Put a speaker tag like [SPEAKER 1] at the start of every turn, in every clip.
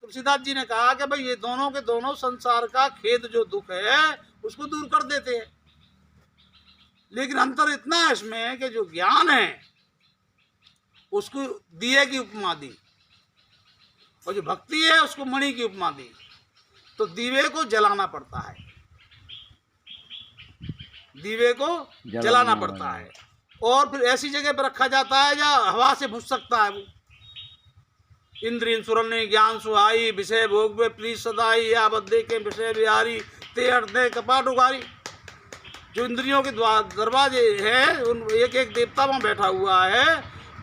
[SPEAKER 1] तुलसीदास जी ने कहा कि भाई ये दोनों के दोनों संसार का खेद जो दुख है उसको दूर कर देते हैं, लेकिन अंतर इतना है इसमें कि जो ज्ञान है उसको दिए की उपमा दी और जो भक्ति है उसको मणि की उपमा दी। तो दीवे को जलाना पड़ता है, दीवे को जलाना पड़ता है और फिर ऐसी जगह पर रखा जाता है जहाँ हवा से बुझ सकता है वो। इंद्रिय सुरनि ज्ञान सुहाई विषय भोग में प्रीत सदाई या बद्दे के विषय बिहारी ते अर्धे कपाट उगारी। जो इंद्रियों के दरवाजे हैं उन एक एक देवता वहाँ बैठा हुआ है,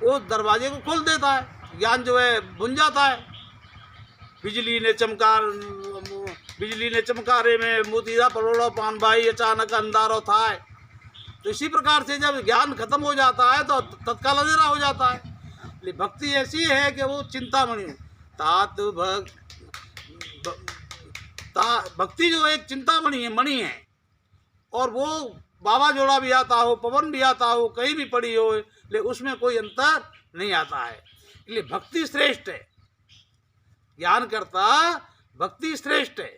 [SPEAKER 1] वो दरवाजे को खोल देता है, ज्ञान जो है बुन जाता है। बिजली ने चमकारे में मोतीरा परोड़ो पान भाई अचानक अंधारो था। तो इसी प्रकार से जब ज्ञान खत्म हो जाता है तो तत्काल अंधेरा हो जाता है। भक्ति ऐसी है कि वो चिंतामणि भक्ति जो एक चिंतामणि है, मणि है, और वो बाबा जोड़ा भी आता हो, पवन भी आता हो, कहीं भी पड़ी हो, लेकिन उसमें कोई अंतर नहीं आता है। इसलिए भक्ति श्रेष्ठ है, ज्ञान करता भक्ति श्रेष्ठ है।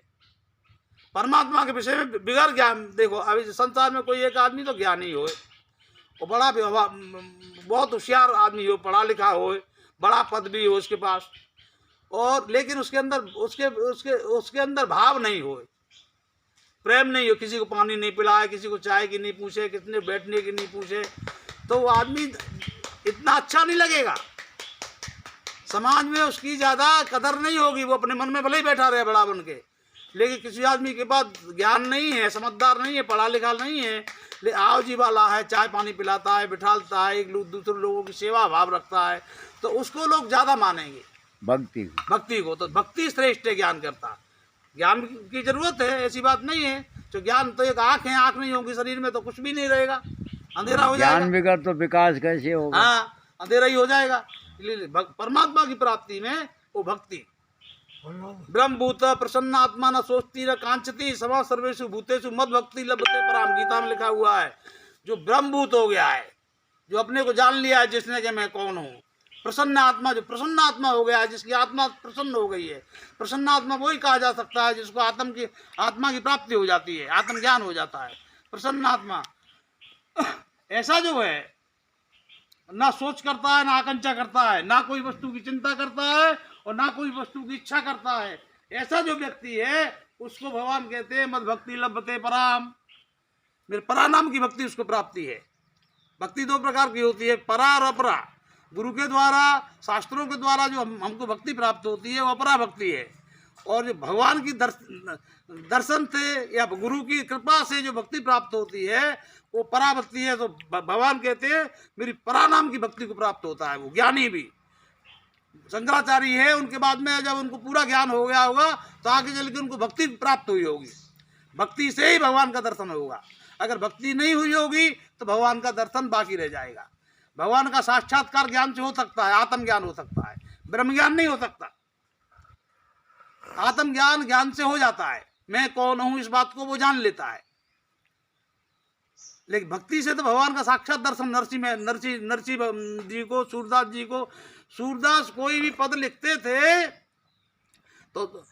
[SPEAKER 1] परमात्मा के विषय में बिगड़ ज्ञान, देखो अभी संसार में कोई एक आदमी तो ज्ञानी हो और बड़ा बहुत होशियार आदमी हो, पढ़ा लिखा हो, बड़ा पद भी हो उसके पास, और लेकिन उसके अंदर उसके अंदर भाव नहीं हो, प्रेम नहीं हो, किसी को पानी नहीं पिलाए, किसी को चाय की नहीं पूछे, कितने बैठने की नहीं पूछे, तो वो आदमी इतना अच्छा नहीं लगेगा, समाज में उसकी ज़्यादा कदर नहीं होगी। वो अपने मन में भले ही बैठा रहे बड़ा बन के, लेकिन किसी आदमी के पास ज्ञान नहीं है, समझदार नहीं है, पढ़ा लिखा नहीं है, ले आओ जी वाला है, चाय पानी पिलाता है, बिठालता है, एक दूसरे लोगों की सेवा भाव रखता है, तो उसको लोग ज़्यादा मानेंगे भक्ति को। तो भक्ति श्रेष्ठ है ज्ञान करता। ज्ञान की जरूरत है, ऐसी बात नहीं है। तो ज्ञान तो एक आँख है, आँख नहीं होगी शरीर में तो कुछ भी नहीं रहेगा, अंधेरा हो जाएगा।
[SPEAKER 2] ज्ञान बिगड़ तो विकास कैसे होगा?
[SPEAKER 1] हाँ, अंधेरा ही हो जाएगा। परमात्मा की प्राप्ति में वो भक्ति। ब्रह्मभूत प्रसन्न आत्मा न सोचती न कांचती समा सर्वेषु भूतेषु मद भक्ति लभते पराम, गीता में लिखा हुआ है। जो ब्रह्मभूत हो गया है, जो अपने को जान लिया है जिसने कि मैं कौन हूँ, प्रसन्न आत्मा, जो प्रसन्न आत्मा हो गया है, जिसकी आत्मा प्रसन्न हो गई है। प्रसन्न आत्मा वही कहा जा सकता है जिसको आत्मा की प्राप्ति हो जाती है, आत्मज्ञान हो जाता है। प्रसन्न आत्मा ऐसा जो है ना सोच करता है, ना आकांक्षा करता है, ना कोई वस्तु की चिंता करता है और ना कोई वस्तु की इच्छा करता है। ऐसा जो व्यक्ति है उसको भगवान कहते हैं मद भक्ति लभते पराम, मेरे परा नाम की भक्ति उसको प्राप्ति है। भक्ति दो प्रकार की होती है, परा और अपरा। गुरु के द्वारा, शास्त्रों के द्वारा जो हमको भक्ति प्राप्त होती है वो अपरा भक्ति है, और जो भगवान की दर्शन से या गुरु की कृपा से जो भक्ति प्राप्त होती है वो परा भक्ति है। तो भगवान कहते हैं मेरी परा नाम की भक्ति को प्राप्त होता है। वो ज्ञानी भी शंकराचार्य है, उनके बाद में जब उनको पूरा ज्ञान हो गया होगा तो आगे चल के उनको भक्ति प्राप्त हुई होगी। भक्ति से ही भगवान का दर्शन होगा। अगर भक्ति नहीं हुई होगी तो भगवान का दर्शन बाकी रह जाएगा। भगवान का साक्षात्कार ज्ञान से हो सकता है, आत्मज्ञान हो सकता है, ब्रह्म ज्ञान नहीं हो सकता। आत्मज्ञान ज्ञान से हो जाता है, मैं कौन हूं इस बात को वो जान लेता है। लेकिन भक्ति से तो भगवान का साक्षात दर्शन। नरसिंह जी को, सूरदास जी को, सूरदास कोई भी पद लिखते थे तो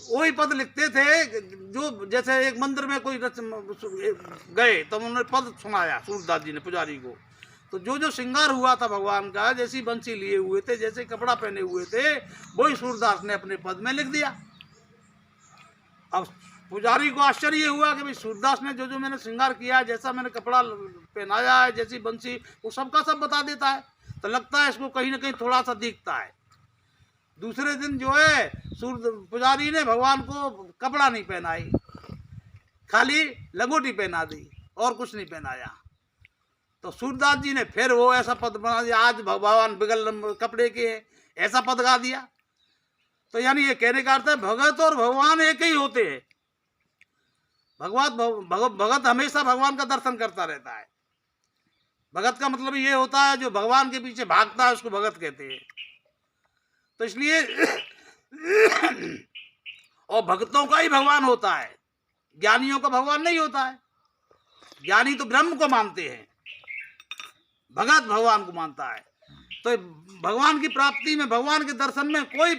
[SPEAKER 1] वही पद लिखते थे जो जैसे एक मंदिर में कोई गए तो उन्होंने पद सुनाया सूरदास जी ने पुजारी को, तो जो जो श्रृंगार हुआ था भगवान का, जैसी बंसी लिए हुए थे, जैसे कपड़ा पहने हुए थे, वही सूरदास ने अपने पद में लिख दिया। अब पुजारी को आश्चर्य हुआ कि भाई सूरदास ने जो जो मैंने श्रृंगार किया है, जैसा मैंने कपड़ा पहनाया है, जैसी बंसी, वो सबका सब बता देता है, तो लगता है इसको कहीं ना कहीं थोड़ा सा दिखता है। दूसरे दिन जो है पुजारी ने भगवान को कपड़ा नहीं पहनाई, खाली लंगोटी पहना दी और कुछ नहीं पहनाया। तो सूरदास जी ने फिर वो ऐसा पद बना दिया, आज भगवान बिगल कपड़े के ऐसा पद गा दिया। तो यानी ये कहने का अर्थ है भगत और भगवान एक ही होते हैं। भगत हमेशा भगवान का दर्शन करता रहता है। भगत का मतलब ये होता है जो भगवान के पीछे भागता है, उसको भगत कहते हैं। तो इसलिए और भक्तों का ही भगवान होता है, ज्ञानियों का भगवान नहीं होता है। ज्ञानी तो ब्रह्म को मानते हैं, भगत भगवान को मानता है। तो भगवान की प्राप्ति में, भगवान के दर्शन में कोई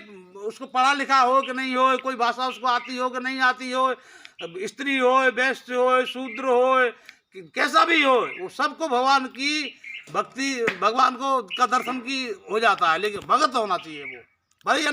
[SPEAKER 1] उसको पढ़ा लिखा हो कि नहीं हो, कोई भाषा उसको आती हो कि नहीं आती हो, स्त्री हो, वैश्य हो, शूद्र हो, कैसा भी हो, वो सबको भगवान की भक्ति, भगवान को का दर्शन की हो जाता है, लेकिन भगत होना चाहिए वो भाई।